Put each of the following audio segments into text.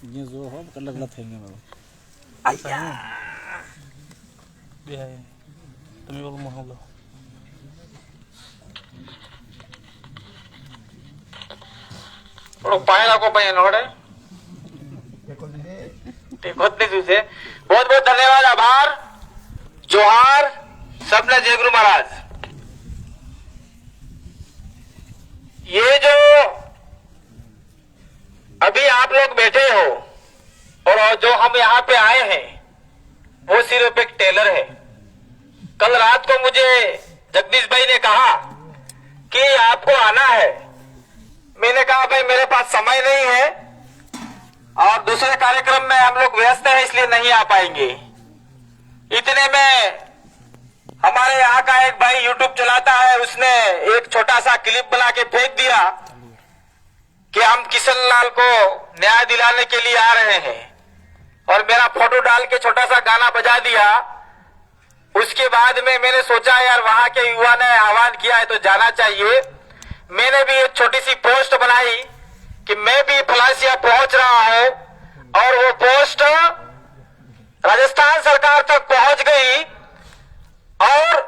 ये जो हो कलर गलत है बाबा बिहाय तुम्ही बघ मोहल्ला पायला को पहन नोड़े टेकोतनी तुझे बहुत बहुत धन्यवाद आभार जोहार सबने जय गुरु महाराज। ये जो अभी आप लोग बैठे हो और जो हम यहाँ पे आए हैं वो सिर्फ एक टेलर है। कल रात को मुझे जगदीश भाई ने कहा कि आपको आना है। मैंने कहा भाई मेरे पास समय नहीं है और दूसरे कार्यक्रम में हम लोग व्यस्त हैं इसलिए नहीं आ पाएंगे। इतने में हमारे यहाँ का एक भाई यूट्यूब चलाता है, उसने एक छोटा सा क्लिप बना के फेंक दिया कि हम किशन लाल को न्याय दिलाने के लिए आ रहे हैं और मेरा फोटो डाल के छोटा सा गाना बजा दिया। उसके बाद में मैंने सोचा यार वहां के युवा ने आह्वान किया है तो जाना चाहिए। मैंने भी एक छोटी सी पोस्ट बनाई कि मैं भी फलासिया पहुंच रहा हूं और वो पोस्ट राजस्थान सरकार तक पहुंच गई और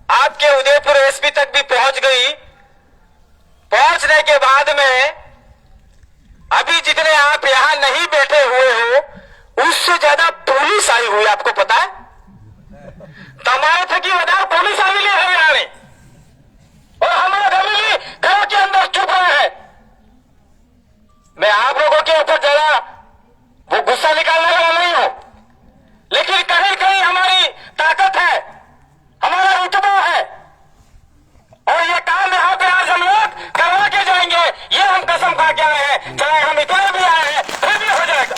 आपके उदयपुर एसपी तक भी पहुंच गई। पहुंचने के बाद में अभी जितने आप यहां नहीं बैठे हुए हो उससे ज्यादा पुलिस आई हुई, आपको पता है? તમારે થકી વધારે પોલીસ આવેલી है यहाँ और हमारा घरेली घरों के अंदर चुप रहे हैं। मैं आप लोगों के ऊपर ज्यादा वो गुस्सा निकालने वाला नहीं हूं, लेकिन कहीं कहीं हमारी ताकत है, हमारा रुतबा है और ये काम यहाँ पे आज हम लोग करवा के जाएंगे। ये हम कसम खा के आए हैं, चाहे हम इतने भी आए हैं फिर भी हो जाएगा।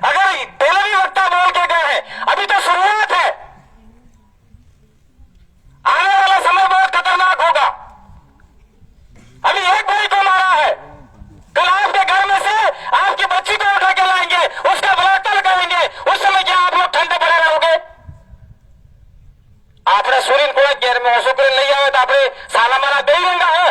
अगर पहले भी वक्ता बोल के गए हैं, अभी तो शुरुआत है, आने वाला समय बहुत खतरनाक होगा। अभी एक भाई को मारा है, कल आपके घर में से आपकी बच्ची को उठा के लाएंगे, उसका बलात्कार करेंगे, उस समय क्या आप लोग ठंडे पड़े रहोगे? आपने सूर्य को घेर में ओसो कर नहीं आवे तो आपने साला मारा दे ही है।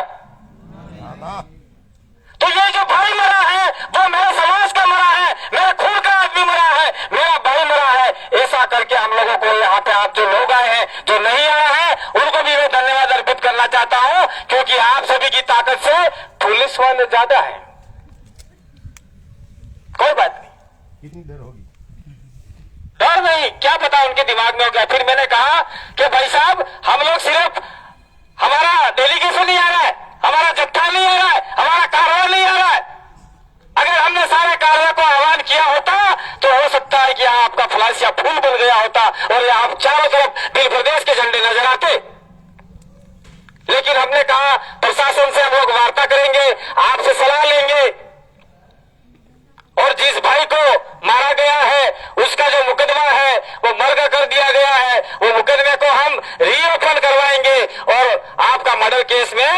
तो ये जो भाई मरा है वो मेरे समाज का मरा है, मेरे खून का आदमी मरा है, मेरा भाई मरा है। ऐसा करके हम लोगों को यहाँ पे आप जो लोग आए हैं, जो नहीं आए हैं, उनको भी मैं धन्यवाद अर्पित करना चाहता हूँ क्योंकि आप सभी की ताकत से पुलिस वाले ज्यादा है। कोई बात नहीं, कितनी देर होगी? डर नहीं, क्या पता उनके दिमाग में हो गया। फिर मैंने कहा कि भाई साहब हम लोग सिर्फ हमारा डेलीगेशन नहीं आ रहा है, हमारा जत्था नहीं आ रहा है, हमारा कार्रवाई नहीं आ रहा है। अगर हमने सारे कार्य को आह्वान किया होता तो हो सकता है कि यहाँ आपका फलासिया फूल बन गया होता और यहाँ आप चारों तरफ दिल प्रदेश के झंडे नजर आते। लेकिन हमने कहा प्रशासन से हम लोग वार्ता करेंगे, आपसे सलाह लेंगे और जिस भाई को मारा गया है उसका जो मुकदमा है वो मर्ग कर दिया गया है, वो मुकदमे को हम रीओपन करवाएंगे और आपका मर्डर केस में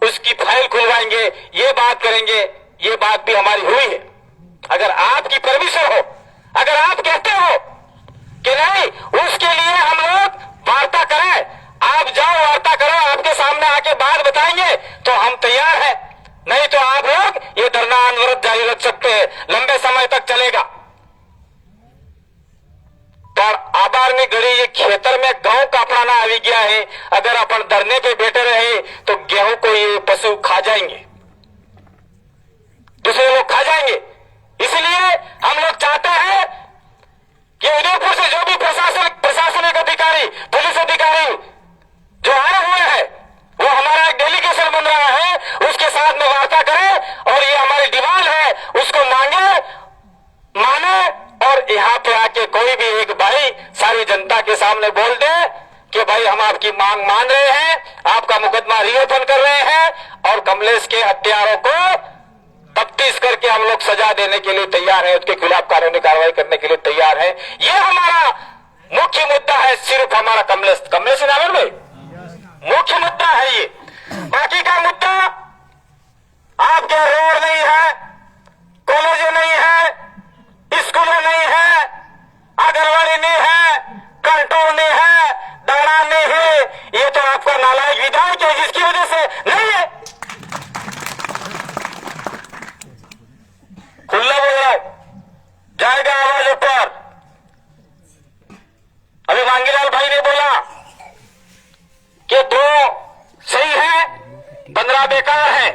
उसकी फाइल खुलवाएंगे। ये बात करेंगे, ये बात भी हमारी हुई है। अगर आपकी परमिशन हो, अगर आप कहते हो कि नहीं उसके लिए हम लोग वार्ता करें, आप जाओ वार्ता करो, आपके सामने आके बात बताएंगे तो हम तैयार हैं। नहीं तो आप लोग ये धरना अनवरत जारी रख सकते हैं, लंबे समय तक चलेगा। पर आबार में घड़ी ये खेतर में गेहूं कापना आ गया है, अगर अपन धरने पे बैठे रहे तो गेहूं को ये पशु खा जाएंगे, दूसरे लोग खा जाएंगे। इसलिए हम लोग चाहते हैं कि उदयपुर से जो भी प्रशासनिक अधिकारी, पुलिस अधिकारी जो आए हुए हैं वो हमारा एक डेलीगेशन बन रहा है, उसके साथ में वार्ता करें और ये हमारी डिमांड है उसको माने और यहाँ पे आके कोई भी एक भाई सारी जनता के सामने बोल दे कि भाई हम आपकी मांग मान रहे हैं, आपका मुकदमा रीओपन कर रहे हैं और कमलेश के हत्यारों को तफ्तीश करके हम लोग सजा देने के लिए तैयार हैं, उसके खिलाफ कानूनी कार्रवाई करने के लिए तैयार हैं। ये हमारा मुख्य मुद्दा है, सिर्फ हमारा कमलेश नागर भाई मुख्य मुद्दा है ये। बाकी का मुद्दा आपके रोड नहीं है, कॉलेज नहीं है, स्कूल नहीं है, आंगनबाड़ी नहीं है, कंट्रोल नहीं है, दाना नहीं है, ये तो आपका नालायक विधायक है जिसकी वजह से नहीं है। 15 बेकार है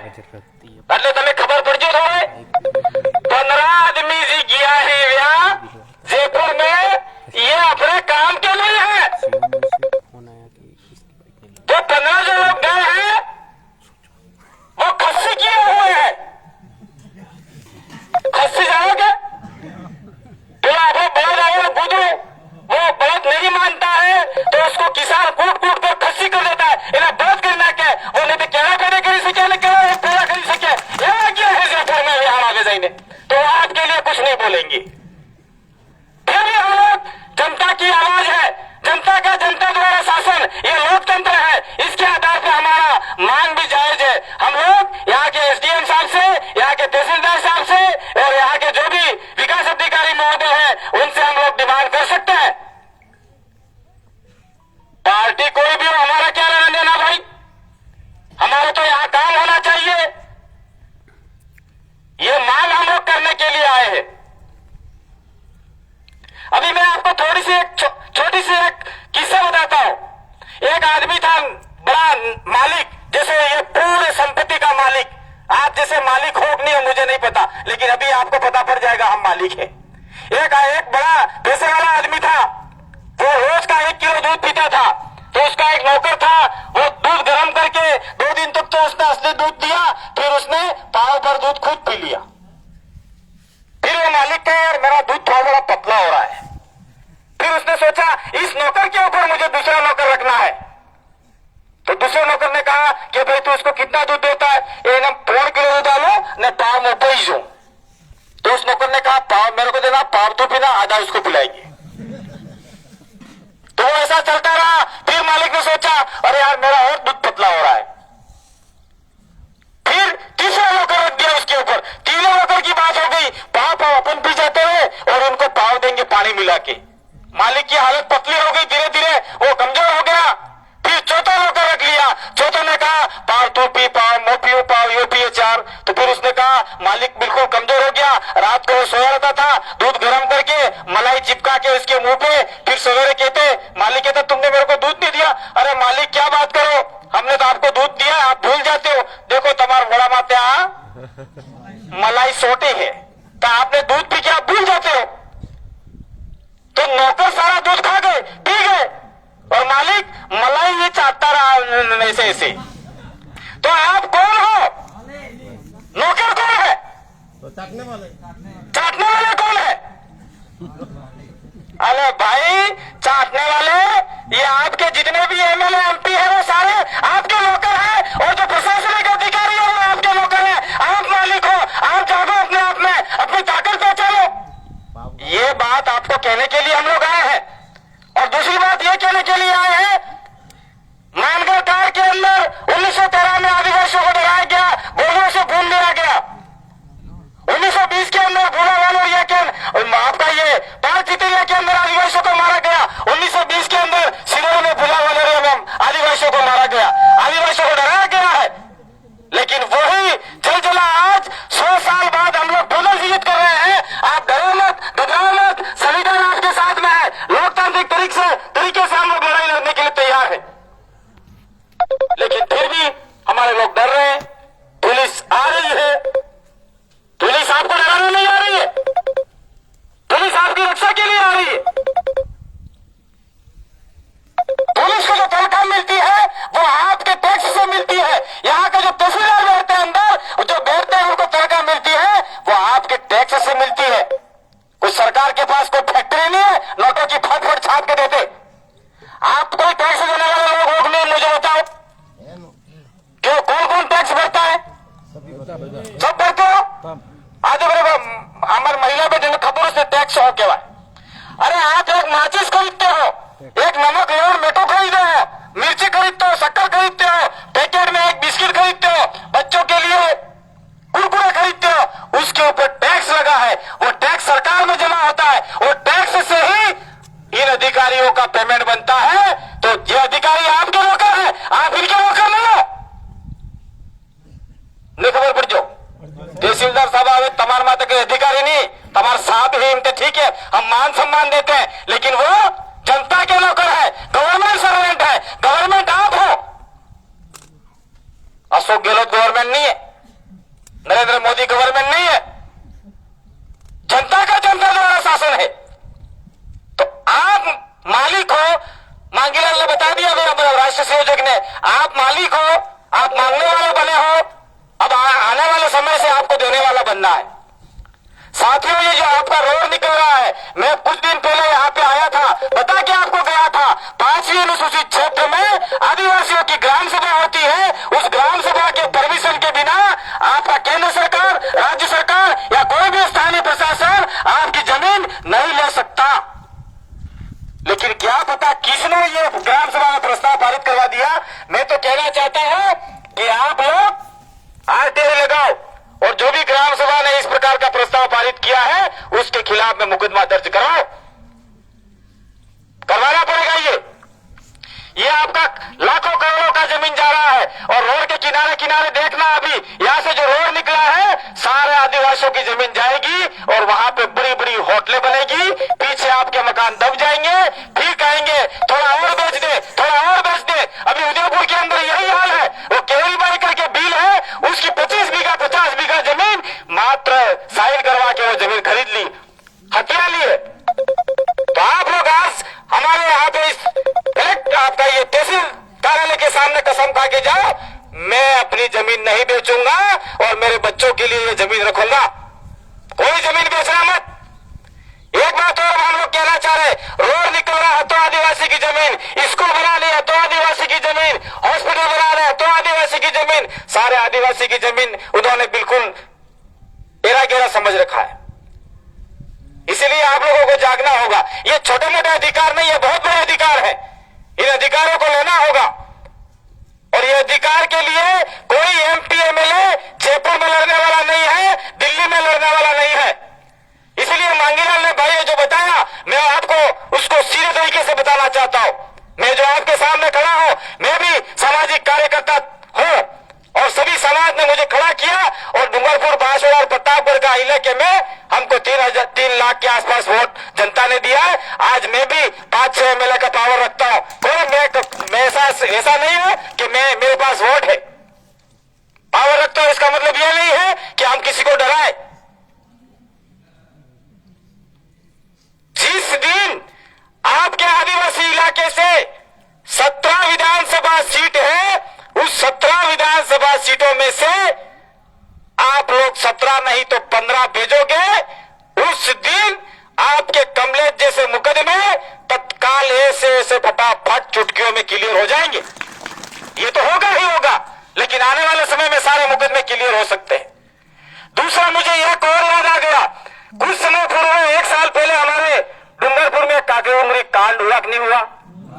એટલે તમે ખબર પડજો થોડે 15 आदमी जी गया है यहाँ जयपुर में, ये अपने काम के लिए है। जो 15 जो लोग गए हैं वो खस्सी किए हुए हैं। खस्सी जाओगे तो वो बड़ा जाओगे बुद्धू, वो बहुत नहीं मानता है तो उसको किसान कूट कूट कर खस्सी कर देता है। इन्हें बहुत करना क्या वो नहीं तो क्या करने के लिए क्या पूरा कर सके यहाँ क्या है जयपुर में यहाँ आगे जाएंगे तो आपके लिए कुछ नहीं बोलेंगे। फिर भी हम लोग जनता की आवाज है, जनता का जनता द्वारा शासन, ये लोकतंत्र है, इसके आधार पर हमारा मांग भी जायज है। हम लोग यहाँ के एसडीएम साहब से, यहाँ के तहसीलदार साहब से और यहाँ के जो भी विकास अधिकारी महोदय हैं उनसे हम लोग डिमांड कर सकते हैं। पार्टी कोई भी हो, हमारा क्या लेना देना भाई, हमारा तो यहाँ काम होना चाहिए। ये मांग हम लोग करने के लिए आए हैं। अभी मैं आपको थोड़ी सी एक छोटी सी एक किस्सा बताता हूं। एक आदमी था बड़ा मालिक, जैसे ये पूरे संपत्ति का मालिक, आप जैसे मालिक हो नहीं हो मुझे नहीं पता, लेकिन अभी आपको पता पड़ जाएगा हम मालिक हैं। एक बड़ा पैसे वाला आदमी था, वो रोज का 1 किलो दूध पीता था। तो उसका एक नौकर था, वो दूध गर्म करके 2 दिन तक तो उसने असली दूध दिया, फिर उसने पाव भर दूध खुद पी लिया। फिर वो मालिक का यार मेरा दूध थोड़ा बड़ा पतला हो रहा है। फिर उसने सोचा इस नौकर के ऊपर मुझे दूसरा नौकर रखना है। तो दूसरे नौकर ने कहा कि भाई तू उसको कितना दूध देता है, ये ना 4 किलो दूध डालो न पाव में भेजो। तो उस नौकर ने कहा पाव मेरे को देना, पाव तो पीना, आधा उसको पिलाएंगे। तो ऐसा चलता रहा। फिर मालिक ने सोचा अरे यार मेरा और दूध पतला हो रहा है। फिर तीसरा नौकर रख दिया उसके ऊपर। तीनों नौकर की बात हो गई, पाव अपन पी जाते हैं और उनको पाव देंगे पानी मिला के। मालिक की हालत पतली हो गई, धीरे धीरे वो कमजोर हो गया। फिर चौथा नौकर रख लिया। चौथा ने कहा पाव तू पी, पाव मैं पीऊ, पाव ये पिए 4। तो फिर उसने कहा मालिक बिल्कुल कमजोर हो गया। रात को वो सोया रहता था, दूध गर्म करके मलाई चिपका के उसके मुंह पे। फिर सवेरे कहते मालिक कहता तुमने मेरे को दूध नहीं दिया। अरे मालिक क्या बात करो, हमने तो आपको दूध दिया, आप भूल जाते हो। देखो तुम्हारा बड़ा माते मलाई सोटे है तो आपने दूध पी के आप भूल जाते हो। तो नौकर सारा दूध खा गए, पी गए, और मालिक मलाई ये चाटता रहा ऐसे ऐसे। तो आप कौन हो? नौकर कौन है? तो चाटने वाले कौन है? अरे भाई चाटने वाले ये आपके जितने भी एमएलए एमपी है वो सारे आपके नौकर हैं, और जो प्रशासनिक अधिकारी है वो आपके नौकर हैं। आप मालिक हो, आप जागो अपने आप में, अपनी ताकत पहचानो। ये बात आपको कहने के लिए हम लोग आए हैं। और दूसरी बात ये कहने के लिए आए हैं, मानगढ़ कार के अंदर 1913 में आदिवासियों को डराया गया, गोलियों से भून दिया गया। 1920 के अंदर भूला वालोरिया के आपका ये पाल चितरिया के अंदर आदिवासियों को मारा गया। 1920 के अंदर सिरोर में भूला वालोरिया में आदिवासियों को मारा गया, आदिवासियों को डराया गया है। लेकिन वही जलजला आज 100 साल बाद हम लोग पुनर्जीवित कर रहे हैं। आप डरो मत, घबराओ मत, संविधान आपके साथ में है। लोकतांत्रिक तरीके से हम लोग लड़ाई लड़ने के लिए तैयार है। लेकिन फिर भी हमारे लोग डर रहे हैं। पुलिस आ रही है, पुलिस आपको डराने नहीं आ रही है, पुलिस आपकी रक्षा के लिए आ रही है। पुलिस को जो तनख्वाह मिलती है वो आपके टैक्स से मिलती है। यहाँ के जो तहसीलदार बैठते हैं अंदर, जो बैठते हैं उनको तनख्वाह मिलती है वो आपके टैक्स से मिलती है। कोई सरकार के पास कोई फैक्ट्री नहीं है नोटों की फट छाप के देते। आप कोई टैक्स देने वाले लोग नहीं, मुझे बताओ क्यों, कौन कौन टैक्स भरता है? सब भरते हो। आज हमारे महिला पे जिन खबरों से टैक्स हो के बाद, अरे आप एक माचिस खरीदते हो, एक नमक लूण मिर्च खरीदते हो, मिर्ची खरीदते हो, शक्कर खरीदते हो, पैकेट में एक बिस्किट खरीदते हो, बच्चों के लिए कुरकुरे खरीदते हो, उसके ऊपर टैक्स लगा है। वो टैक्स सरकार में जमा होता है, वो टैक्स से ही इन अधिकारियों का पेमेंट बनता है। तो ये अधिकारी आपके नौकर है, आप इनके नौकर नहीं हो। नहीं खबर पड़ जाओ तहसीलदार साहब आवे तमार माता के अधिकारी नहीं, तमार साहब ही इनके ठीक है, हम मान सम्मान देते हैं, लेकिन वो जनता के नौकर है, गवर्नमेंट सर्वेंट है, गवर्नमेंट आप हो। अशोक गहलोत गहलोत गवर्नमेंट नहीं है, नरेंद्र मोदी गवर्नमेंट नहीं है, जनता का जनता द्वारा शासन है। तो आप मालिक हो, मांगीलाल ने बता दिया मेरा राष्ट्रीय संयोजक ने, आप मालिक हो, आप मांगने वाले बने हो, अब आने वाले समय से आपको देने वाला बनना है। साथियों, ये जो आपका रोड निकल रहा है, मैं कुछ दिन पहले यहाँ पे आया था, बता के आपको गया था, 5वीं अनुसूचित क्षेत्र में आदिवासियों की ग्राम सभा होती है, उस ग्राम सभा के परमिशन के बिना आपका केंद्र सरकार, राज्य सरकार या कोई भी स्थानीय प्रशासन आपकी जमीन नहीं ले सकता। लेकिन क्या पता किसने ये ग्राम सभा में प्रस्ताव पारित करवा दिया। मैं तो कहना चाहता हूं कि आप लोग आरटीआई लगाओ और जो भी ग्राम सभा ने इस प्रकार का प्रस्ताव पारित किया है उसके खिलाफ में मुकदमा दर्ज कराओ, करवाना पड़ेगा। ये आपका लाखों करोड़ों का जमीन जा रहा है और रोड के किनारे किनारे देखना, अभी यहां से जो रोड निकला है सारे आदिवासियों की जमीन जाएगी और वहां पे बड़ी बड़ी होटलें बनेगी, पीछे आपके मकान दब जाएंगे, फिर कहेंगे थोड़ा और बेच दे, थोड़ा और बेच दे। अभी उदयपुर के अंदर यही हाल है, वो केवल बाई करके बिल है, उसकी 25 बीघा 50 बीघा जमीन मात्र साइन करवा के वो जमीन खरीद ली, हथिया लिए। तो आप लोग आज हमारे यहाँ पे इस कलेक्ट आपका ये तहसील कार्यालय के सामने कसम खा के जाओ, मैं अपनी जमीन नहीं बेचूंगा और मेरे बच्चों के लिए ये जमीन रखूंगा, कोई जमीन बेचना मत। एक बात और हम लोग कहना चाह रहे, रोड निकल रहा है तो आदिवासी की जमीन, स्कूल बनाने है तो आदिवासी की जमीन, हॉस्पिटल बनाना है तो आदिवासी की जमीन, सारे आदिवासी की जमीन उन्होंने बिल्कुल एरा गेरा समझ रखा है। इसीलिए आप लोगों को जागना होगा। ये छोटे मोटे अधिकार नहीं है, बहुत बड़े अधिकार है, इन अधिकारों को लेना होगा। और ये अधिकार के लिए कोई एमपी एमएलए जयपुर में लड़ने वाला नहीं है, दिल्ली में लड़ने वाला नहीं है। इसलिए मांगीलाल ने भाई जो बताया, मैं आपको उसको सीधे तरीके से बताना चाहता हूं। मैं जो आपके सामने खड़ा हूं, मैं भी सामाजिक कार्यकर्ता हूं और सभी समाज ने मुझे खड़ा किया और डूंगरपुर, बांसवाड़ा और प्रतापगढ़ का इलाके में हमको 3 लाख के आसपास वोट जनता ने दिया है। आज मैं भी 5-6 एमएलए का पावर रखता हूं, कोई मैं ऐसा नहीं है कि मेरे पास वोट है, पावर रखता हूं। इसका मतलब यह नहीं है कि हम किसी को डराए। जिस दिन आपके आदिवासी इलाके से 17 विधानसभा सीट है, उस 17 विधानसभा सीटों में से आप लोग 17 नहीं तो 15 भेजोगे, उस दिन आपके कमलेश जैसे मुकदमे तत्काल ऐसे फटाफट चुटकियों में क्लियर हो जाएंगे। ये तो होगा ही होगा, लेकिन आने वाले समय में सारे मुकदमे क्लियर हो सकते हैं। दूसरा, मुझे यह और याद आ गया, कुछ समय पूर्व 1 साल पहले हमारे डूंगरपुर में काके उमरी कांड हुआ कि नहीं हुआ?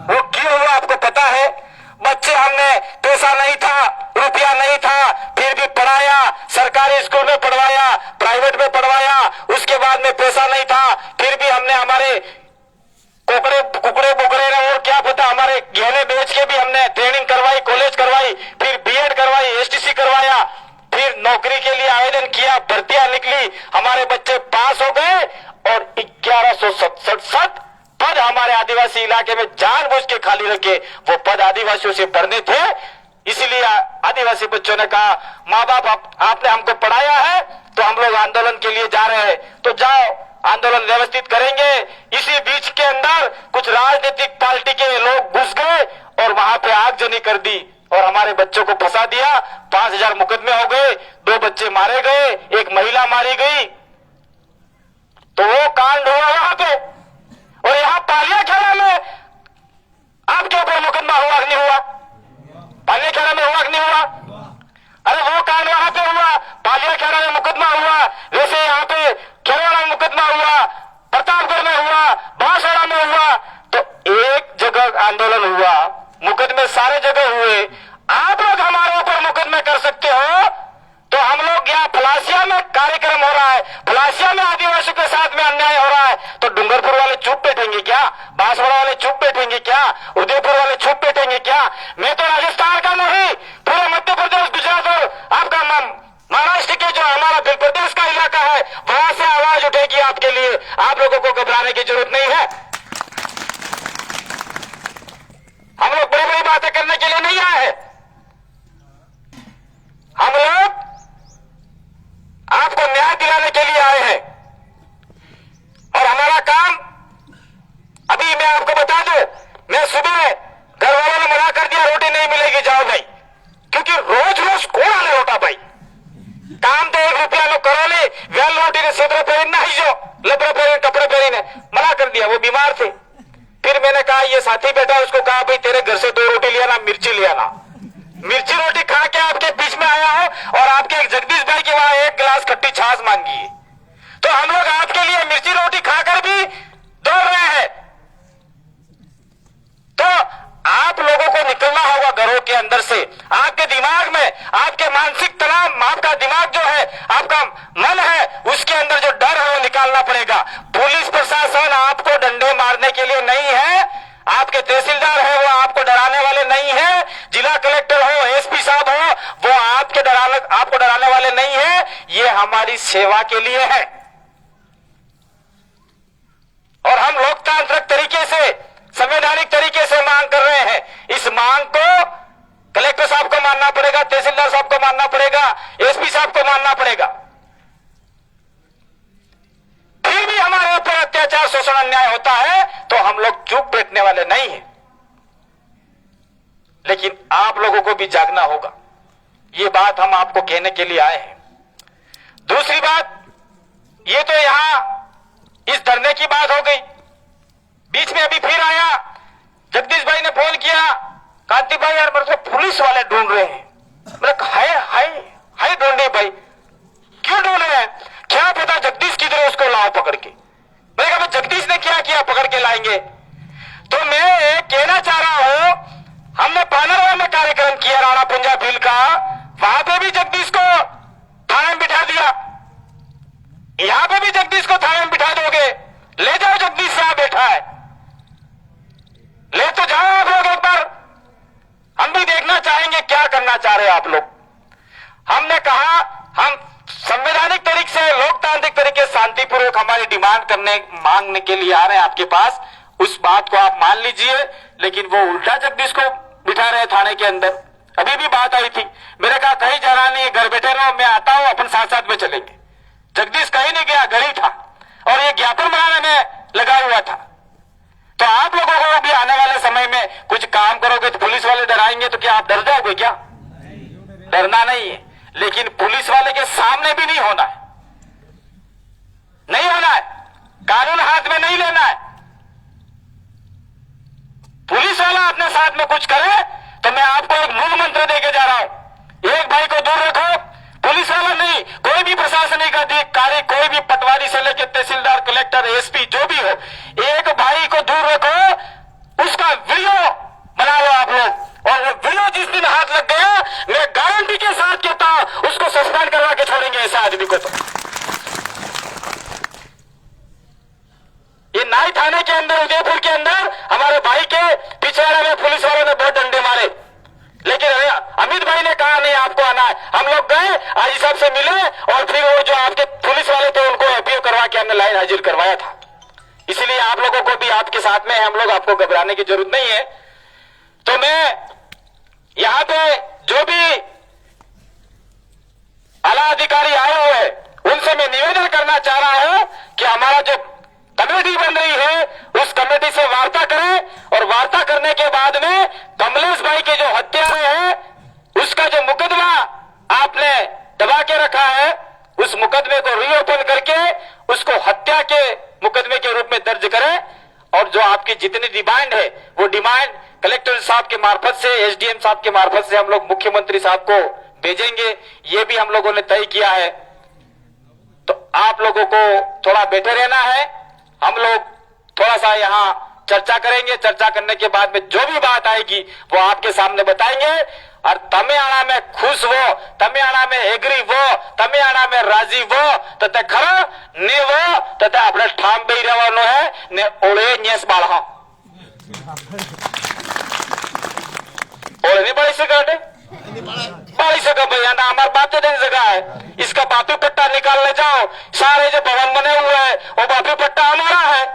वो क्यों हुआ आपको पता है? बच्चे, हमने पैसा नहीं था, रुपया नहीं था, फिर भी पढ़ाया, सरकारी स्कूल में पढ़वाया, प्राइवेट में पढ़वाया, उसके बाद में पैसा नहीं था, फिर भी हमने हमारे कुकड़े बुकड़े ने और क्या पता हमारे गहने बेच के भी हमने ट्रेनिंग करवाई, कॉलेज करवाई, फिर बीएड करवाई, एसटीसी करवाया, फिर नौकरी के लिए आवेदन किया, भर्तियां निकली, हमारे बच्चे पास हो गए और 1167 पद हमारे आदिवासी इलाके में जानबूझ के खाली रखे, वो पद आदिवासियों से भरने थे। इसीलिए आदिवासी बच्चों ने कहा, माँ बाप आपने हमको पढ़ाया है तो हम लोग आंदोलन के लिए जा रहे हैं, तो जाओ आंदोलन व्यवस्थित करेंगे। इसी बीच के अंदर कुछ राजनीतिक पार्टी के लोग घुस गए और वहां पे आगजनी कर दी और हमारे बच्चों को फंसा दिया। 5000 मुकदमे हो गए, 2 बच्चे मारे गए, 1 महिला मारी गई। तो वो कांड हुआ वहां पे। और यहां पालियाखेड़ा में आपके ऊपर मुकदमा हुआ कि नहीं हुआ? पालियाखेड़ा में हुआ कि नहीं हुआ? अरे वो कांड वहां पे हुआ, पालियाखेड़ा में मुकदमा हुआ, वैसे यहाँ पे खेरवाड़ा में मुकदमा हुआ, प्रतापगढ़ में हुआ, बांसवाड़ा में हुआ। तो एक जगह आंदोलन हुआ, मुकदमे सारे जगह हुए। आप लोग हमारे ऊपर मुकदमे कर सकते हो, तो हम लोग यहाँ फलासिया में कार्यक्रम हो रहा है, फलासिया में आदिवासियों के साथ में अन्याय हो रहा है, तो डूंगरपुर वाले चुप बैठेंगे क्या? बांसवाड़ा वाले चुप बैठेंगे क्या? उदयपुर वाले चुप बैठेंगे क्या? मैं तो राजस्थान का नहीं, पूरे मध्य प्रदेश, गुजरात और आपका महाराष्ट्र के जो हमारा प्रदेश का इलाका है, वहां से आवाज उठेगी आपके लिए। आप लोगों को घबराने की जरूरत नहीं है। हम लोग बड़ी बड़ी बातें करने के लिए नहीं आए हैं, वेल रोटी ने सेतरा पहरी नहीं, जो लबरा पहरी कपड़े पहरी ने मना कर दिया, वो बीमार थे। फिर मैंने कहा, ये साथी बेटा, उसको कहा भाई तेरे घर से 2 रोटी ले आना, मिर्ची ले आना। मिर्ची रोटी खा के आपके बीच में आया हूं और आपके एक जगदीश भाई के वहां 1 गिलास खट्टी छाछ मांगी है। तो हम लोग आपके लिए मिर्ची रोटी खाकर भी दौड़ रहे हैं। तो आप लोगों को निकलना होगा घरों के अंदर से। आपके दिमाग में, आपके मानसिक तनाव, आपका दिमाग जो है, आपका मन है, उसके अंदर जो डर है वो निकालना पड़ेगा। पुलिस प्रशासन आपको डंडे मारने के लिए नहीं है, आपके तहसीलदार है वो आपको डराने वाले नहीं है, जिला कलेक्टर हो, एसपी साहब हो, वो आपको डराने वाले नहीं है। ये हमारी सेवा के लिए है और हम लोकतांत्रिक तरीके से, संवैधानिक तरीके से मांग कर रहे हैं। इस मांग को कलेक्टर साहब को मानना पड़ेगा, तहसीलदार साहब को मानना पड़ेगा, एसपी साहब को मानना पड़ेगा। फिर भी हमारे ऊपर अत्याचार, शोषण, अन्याय होता है तो हम लोग चुप बैठने वाले नहीं हैं। लेकिन आप लोगों को भी जागना होगा, ये बात हम आपको कहने के लिए आए हैं। दूसरी बात, ये तो यहां इस धरने की बात हो गई। बीच में अभी फिर आया, जगदीश भाई ने फोन किया, कांति भाई यार मेरे को पुलिस वाले ढूंढ रहे हैं। मैंने कहा हाय ढूंढे भाई, क्यों ढूंढ रहे हैं? क्या पता जगदीश किधर है, उसको लाओ पकड़ के। मैंने कहा जगदीश ने क्या किया, पकड़ के लाएंगे। तो मैं कहना चाह रहा हूं, हमने पानरवा में कार्यक्रम किया राणा पुंजा भील का, वहां पे भी जगदीश को थाने में बिठा दिया, यहां पे भी जगदीश को थाने में बिठा दोगे? ले जाओ जगदीश, यहां बैठा है, ले तो जाओ आप लोग एक बार, हम भी देखना चाहेंगे क्या करना चाह रहे हैं आप लोग। हमने कहा हम संवैधानिक तरीके से, लोकतांत्रिक तरीके से शांतिपूर्वक हमारी डिमांड करने, मांगने के लिए आ रहे हैं आपके पास, उस बात को आप मान लीजिए। लेकिन वो उल्टा जगदीश को बिठा रहे थाने के अंदर। अभी भी बात आई थी, मैंने कहा कहीं जाना नहीं है, घर बैठे रहो, मैं आता हूं, अपन साथ साथ में चलेंगे। जगदीश कहीं नहीं गया, घर ही था और ये ज्ञापन बनाने में लगा हुआ था। तो आप लोगों को भी आने वाले समय में कुछ काम करोगे तो पुलिस वाले डराएंगे तो क्या आप डर जाओगे? क्या डरना नहीं है, लेकिन पुलिस वाले के सामने भी नहीं होना है, नहीं होना है, कानून हाथ में नहीं लेना है। पुलिस वाला अपने साथ में कुछ करे तो मैं आपको एक मूल मंत्र देके जा रहा हूं, एक भाई को दूर रखो, पुलिस वाला नहीं, कोई भी प्रशासनिक अधिकारी, कोई भी पटवारी से लेकर तहसीलदार, कलेक्टर, एसपी जो भी हो, एक भाई को दूर रखो, उसका वीडियो बना लो आप लोग, और वो वीडियो जिस दिन हाथ लग गया, मैं गारंटी के साथ कहता हूं उसको सस्पेंड करवा के छोड़ेंगे ऐसे आदमी को। तो ये नाई थाने के अंदर, उदयपुर के अंदर हमारे भाई के पिछवाड़े में पुलिस वालों ने बहुत डंडे मारे, लेकिन अमित भाई ने कहा नहीं आपको आना है। हम लोग गए, आईजी साहब से मिले और फिर वो जो आपके पुलिस वाले थे उनको एपीओ करवा के हमने लाइन हाजिर करवाया था। इसलिए आप लोगों को भी आपके साथ में, हम लोग आपको घबराने की जरूरत नहीं है। तो मैं यहां पे जो भी आला अधिकारी आए हुए हैं उनसे मैं निवेदन करना चाह रहा हूं कि हमारा जो कमेटी बन रही है उस कमेटी से वार्ता करें और वार्ता करने के बाद में कमलेश भाई के जो हत्यारे हैं उसका जो मुकदमा आपने दबा के रखा है उस मुकदमे को रीओपन करके उसको हत्या के मुकदमे के रूप में दर्ज करें और जो आपकी जितनी डिमांड है वो डिमांड कलेक्टर साहब के मार्फत से, एसडीएम साहब के मार्फत से हम लोग मुख्यमंत्री साहब को भेजेंगे, ये भी हम लोगों ने तय किया है। तो आप लोगों को थोड़ा बैठे रहना है, हम लोग थोड़ा सा यहाँ चर्चा करेंगे, चर्चा करने के बाद में जो भी बात आएगी वो आपके सामने बताएंगे। और तमिलनाडु में खुश वो, तमिलनाडु में एग्री वो, तमिलनाडु में राजी वो, तते खरा ने वो, तते अपने ठाम पे रहवानो है ने ओले न्यस बाळहा ओले नहीं बड़ी से काटे बड़ी से का भैया ना हमारे बातें देने जगह है, इसका बापी पट्टा निकालने जाओ, सारे जो भवन बने हुए हैं वो बापी पट्टा हमारा है।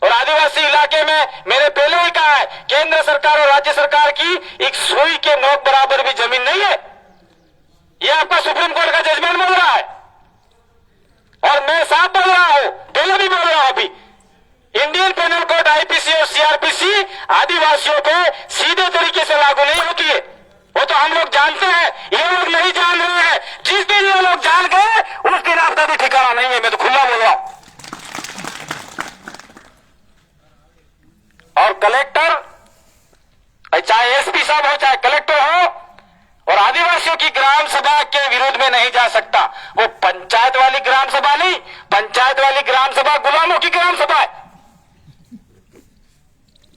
और आदिवासी इलाके में मैंने पहले ही कहा है, केंद्र सरकार और राज्य सरकार की एक सुई के नोक बराबर भी जमीन नहीं है। यह आपका सुप्रीम कोर्ट का जजमेंट बोल रहा है और मैं साफ बोल रहा हूं, पहले भी बोल रहा हूं। अभी इंडियन पेनल कोड, आईपीसी और सीआरपीसी आदिवासियों पे सीधे तरीके से लागू नहीं होती है, वो तो हम लोग जानते हैं, ये लोग नहीं जान रहे हैं। जिस दिन ये लोग जान गए उस दिन आपका में नहीं जा सकता। वो पंचायत वाली ग्राम सभा नहीं, पंचायत वाली ग्राम सभा गुलामों की ग्राम सभा है।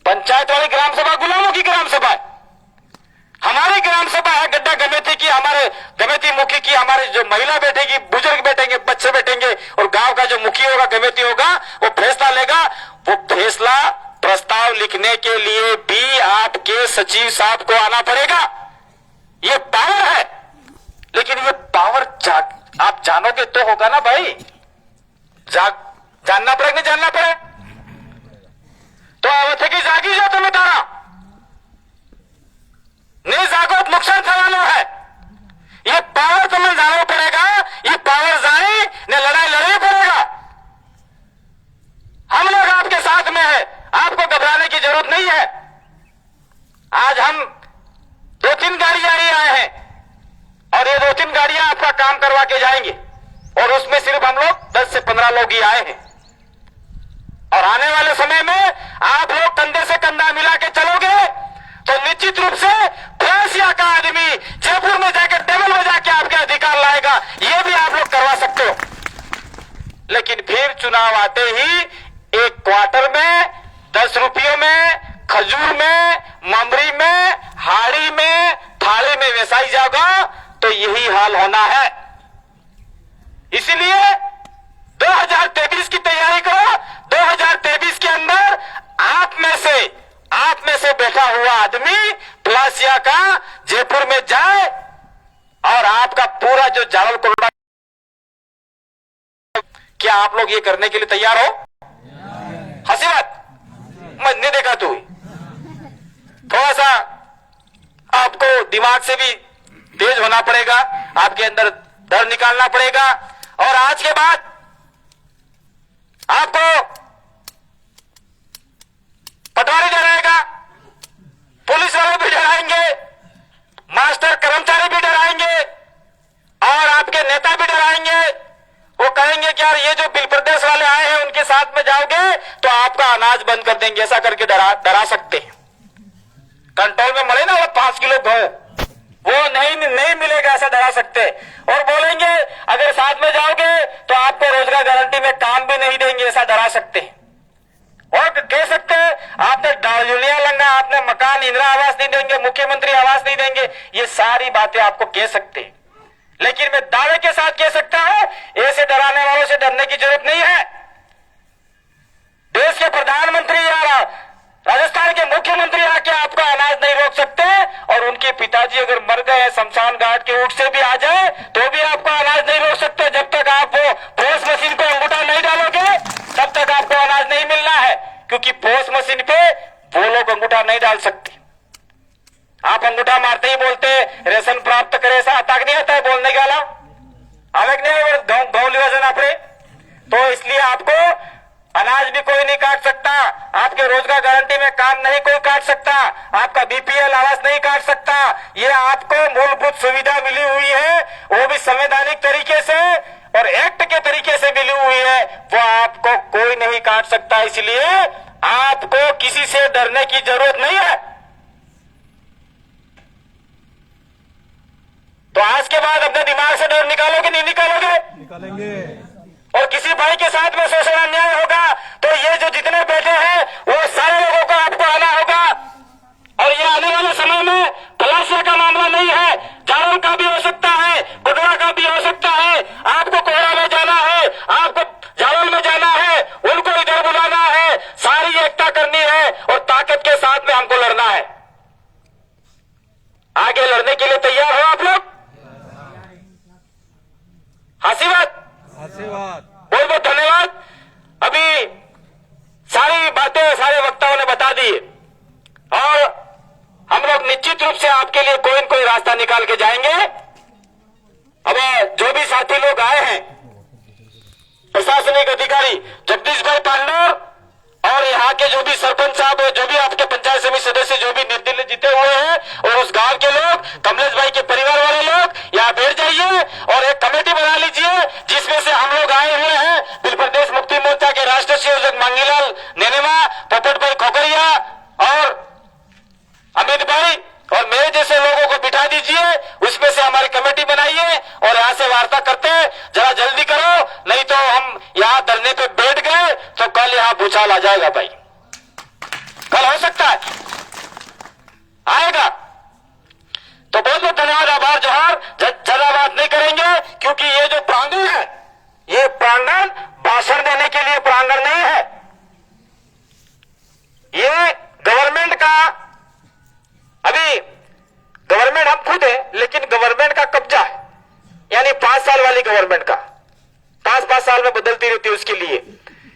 पंचायत वाली ग्राम सभा गुलामों की ग्राम सभा है। हमारी ग्राम सभा है गड्ढा गमेती की, हमारे गमेती मुखी की, हमारे जो महिला बैठेगी, बुजुर्ग बैठेंगे, बच्चे बैठेंगे, और गांव का जो मुखी होगा, गमेती होगा, वो फैसला लेगा। वो फैसला प्रस्ताव लिखने के लिए भी आपके सचिव साहब को आना पड़ेगा। ये पावर है, लेकिन ये पावर आप जानोगे तो होगा ना भाई। जानना पड़ेगा, नहीं जानना पड़े तो आवत है कि जागी जाओ तुम्हें तारा नहीं जागो, नुकसान थवानो है। ये पावर तुम्हें जाना पड़ेगा, ये पावर जाने ने लड़ाई लड़नी पड़ेगा। हम लोग आपके साथ में है, आपको घबराने की जरूरत नहीं है। आज हम 2-3 गाड़ियां ही आए हैं, और ये 2-3 गाड़ियां आपका काम करवा के जाएंगे, और उसमें सिर्फ हम लोग 10 से 15 लोग ही आए हैं। और आने वाले समय में आप लोग कंधे से कंधा मिला के चलोगे तो निश्चित रूप से फ्रांसिया का आदमी जयपुर में जाकर टेबल बजा के आपके अधिकार लाएगा। ये भी आप लोग करवा सकते हो। लेकिन फिर चुनाव आते ही एक क्वार्टर में 10 रुपयों में, खजूर में, ममरी में, हाड़ी में, थाली में वेसाई जाओगा, तो यही हाल होना है। इसलिए 2023 की तैयारी करो। 2023 के अंदर आप में से बैठा हुआ आदमी प्लासिया का जयपुर में जाए, और आपका पूरा जो जावल कोरोना, क्या आप लोग ये करने के लिए तैयार हो? हंसी बात मैं नहीं देखा तू। थोड़ा सा आपको दिमाग से भी तेज होना पड़ेगा, आपके अंदर डर निकालना पड़ेगा। और आज के बाद आपको पटवारी डराएगा, पुलिस वाले भी डराएंगे, मास्टर कर्मचारी भी डराएंगे, और आपके नेता भी डराएंगे। वो कहेंगे कि यार ये जो बिल प्रदेश वाले आए हैं उनके साथ में जाओगे तो आपका अनाज बंद कर देंगे, ऐसा करके डरा सकते हैं। कंट्रोल में मिले ना वो 5 किलो गेहूं, वो नहीं मिलेगा, ऐसा डरा सकते। और बोलेंगे अगर साथ में जाओगे तो आपको रोजगार गारंटी में काम भी नहीं देंगे, ऐसा डरा सकते हैं। और कह सकते हैं आपने डालजुलिया लंगा, आपने मकान इंदिरा आवास नहीं देंगे, मुख्यमंत्री आवास नहीं देंगे, ये सारी बातें आपको कह सकते हैं। लेकिन मैं दावे के साथ कह सकता हूं, ऐसे डराने वालों से डरने की जरूरत नहीं है। देश के प्रधानमंत्री या राजस्थान के मुख्यमंत्री आके आपका अनाज नहीं रोक सकते, और उनके पिताजी अगर मर गए शमशान घाट के ऊंट से भी आ जाए तो भी आपका अनाज नहीं रोक सकते। जब तक आप वो पोस्ट मशीन को अंगूठा नहीं डालोगे तब तक आपको अनाज नहीं मिलना है, क्योंकि पोस्ट मशीन पे वो लोग अंगूठा नहीं डाल सकते। आप अंगूठा मारते ही बोलते रेशन प्राप्त करे, ऐसा अताक नहीं आता है बोलने वाला, अलग नहीं गौ लिवाजन आपने। तो इसलिए आपको अनाज भी कोई नहीं काट सकता, आपके रोजगार गारंटी में काम नहीं कोई काट सकता, आपका बीपीएल आवास नहीं काट सकता। ये आपको मूलभूत सुविधा मिली हुई है, वो भी संवैधानिक तरीके से और एक्ट के तरीके से मिली हुई है, वो आपको कोई नहीं काट सकता। इसलिए आपको किसी से डरने की जरूरत नहीं है। तो आज के बाद अपने दिमाग से डर निकालोगे नहीं निकालोगे? निकालेंगे। और किसी भाई के साथ में शोषण अन्याय होगा तो ये जो जितने बैठे हैं वो सारे लोगों को आपको आना होगा। और ये आने वाले समय में तलाशिया का मामला नहीं है, जालौर का भी हो सकता है, कुटरा का भी हो सकता है। आपको कोहरा में जाना है, आपको जालौर में जाना है, उनको इधर बुलाना है, सारी एकता करनी है और ताकत के साथ में हमको लड़ना है। आगे लड़ने के लिए तैयार हो आप लोग? हंसी बात, बहुत बहुत धन्यवाद। अभी सारी बातें सारे वक्ताओं ने बता दी, और हम लोग निश्चित रूप से आपके लिए कोई न कोई रास्ता निकाल के जाएंगे। अब जो भी साथी लोग आए हैं, प्रशासनिक अधिकारी जगदीश भाई पांडुर और यहाँ के जो भी सरपंच साहब, जो भी आपके पंचायत समिति सदस्य, जो भी निर्दलीय जीते हुए हैं, और उस गांव के लोग, कमलेश भाई के परिवार वाले लोग यहाँ बैठ जाइए और एक कमेटी बना लीजिए जिसमें से हम लोग आए हुए हैं। बिल प्रदेश मुक्ति मोर्चा के राष्ट्रीय संयोजक मांगीलाल नेनेमा, पोपट भाई खोकरिया और अमित भाई और मेरे जैसे लोगों को बिठा दीजिए, उसमें से हमारी कमेटी बनाइए और यहाँ से वार्ता करते हैं, जरा जल्दी करो, नहीं तो हम यहाँ धरने पे बैठ गए तो कल यहाँ भूचाल आ जाएगा भाई। कल हो सकता है आएगा। तो बहुत बहुत धन्यवाद, आभार, जोहार। ज्यादा बात नहीं करेंगे क्योंकि ये जो प्रांगण है, ये प्रांगण भाषण देने के लिए प्रांगण नहीं है। ये गवर्नमेंट का, अभी गवर्नमेंट हम खुद है लेकिन गवर्नमेंट का कब्जा है, यानी 5 साल वाली गवर्नमेंट का, 5-5 साल में बदलती रहती है उसके लिए।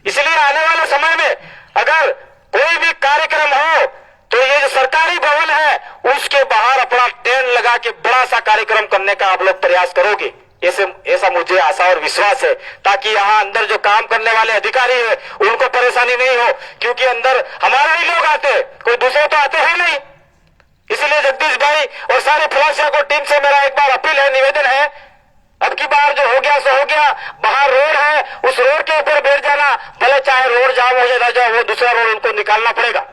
इसलिए आने वाले समय में अगर कोई भी कार्यक्रम हो तो ये जो सरकारी भवन है उसके बाहर अपना टेंट लगा के बड़ा सा कार्यक्रम करने का आप लोग प्रयास करोगे, ऐसा मुझे आशा और विश्वास है, ताकि यहाँ अंदर जो काम करने वाले अधिकारी है उनको परेशानी नहीं हो, क्योंकि अंदर हमारे ही लोग आते, कोई दूसरे तो आते हैं नहीं। इसलिए जगदीश भाई और सारे फिलहाल को टीम से मेरा एक बार अपील है, निवेदन है, अब की बार जो हो गया सो हो गया, बाहर रोड है उस रोड के ऊपर बैठ जाना, भले चाहे रोड जाम हो जाए, वो दूसरा रोड उनको निकालना पड़ेगा,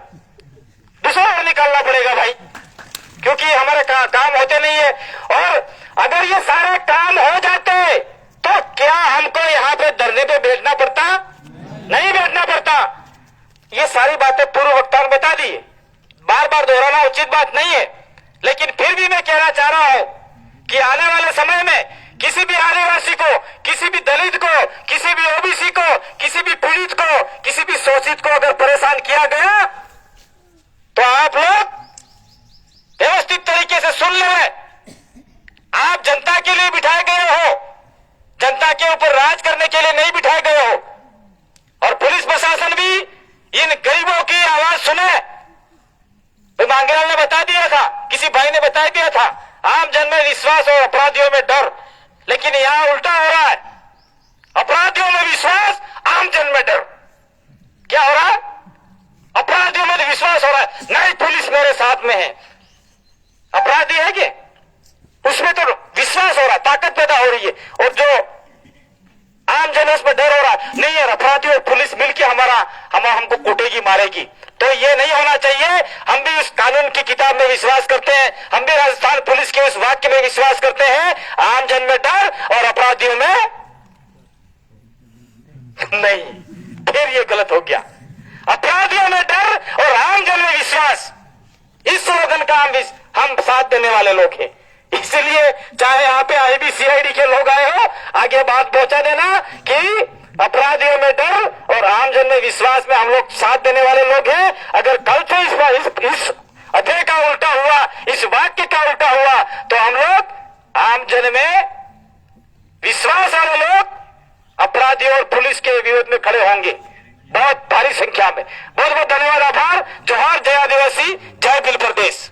दूसरा रोड निकालना पड़ेगा भाई, क्योंकि हमारे काम होते नहीं है। और अगर ये सारे काम हो जाते तो क्या हमको यहाँ पे धरने पे बैठना पड़ता? नहीं बैठना पड़ता। ये सारी बातें पूर्व वक्ता ने बता दी, बार बार दोहराना उचित बात नहीं है, लेकिन फिर भी मैं कहना चाह रहा हूं कि आने वाले समय में किसी भी आदिवासी को, किसी भी दलित को, किसी भी ओबीसी को, किसी भी पीड़ित को, किसी भी शोषित को अगर परेशान किया गया तो आप लोग व्यवस्थित तरीके से सुन ले। आप जनता के लिए बिठाए गए हो, जनता के ऊपर राज करने के लिए नहीं बिठाए गए हो। और पुलिस प्रशासन भी इन गरीबों की आवाज सुने। तो मांगेलाल ने बता दिया था, किसी भाई ने बता दिया था, आम जन में विश्वास और अपराधियों में डर, लेकिन यहां उल्टा हो रहा है, अपराधियों में विश्वास, आम जन में डर। क्या हो रहा है? अपराधियों में विश्वास हो रहा है, नहीं पुलिस मेरे साथ में है, अपराधी है कि उसमें तो विश्वास हो रहा है, ताकत पैदा हो रही है, और जो आम जन उसमें डर हो रहा है, नहीं यार अपराधी और पुलिस मिलकर हमको कूटेगी, मारेगी। तो ये नहीं होना चाहिए। हम भी उस कानून की किताब में विश्वास करते हैं, हम भी राजस्थान पुलिस के उस वाक्य में विश्वास करते हैं, आम जन में डर और अपराधियों में नहीं। फिर ये गलत हो गया, अपराधियों में डर और आम जन में विश्वास, इस स्लोगन का हम साथ देने वाले लोग हैं। इसलिए चाहे यहाँ पे आईबी सीआईडी के लोग आए हो, आगे बात पहुंचा देना कि अपराधियों में डर और आमजन में विश्वास में हम लोग साथ देने वाले लोग हैं। अगर कल से इस अध्याय का उल्टा हुआ, इस वाक्य का उल्टा हुआ, तो हम लोग आमजन में विश्वास वाले लोग अपराधियों और पुलिस के विरोध में खड़े होंगे, बहुत भारी संख्या में। बहुत बहुत धन्यवाद, आभार, जोहार, जय आदिवासी, जय बिल प्रदेश।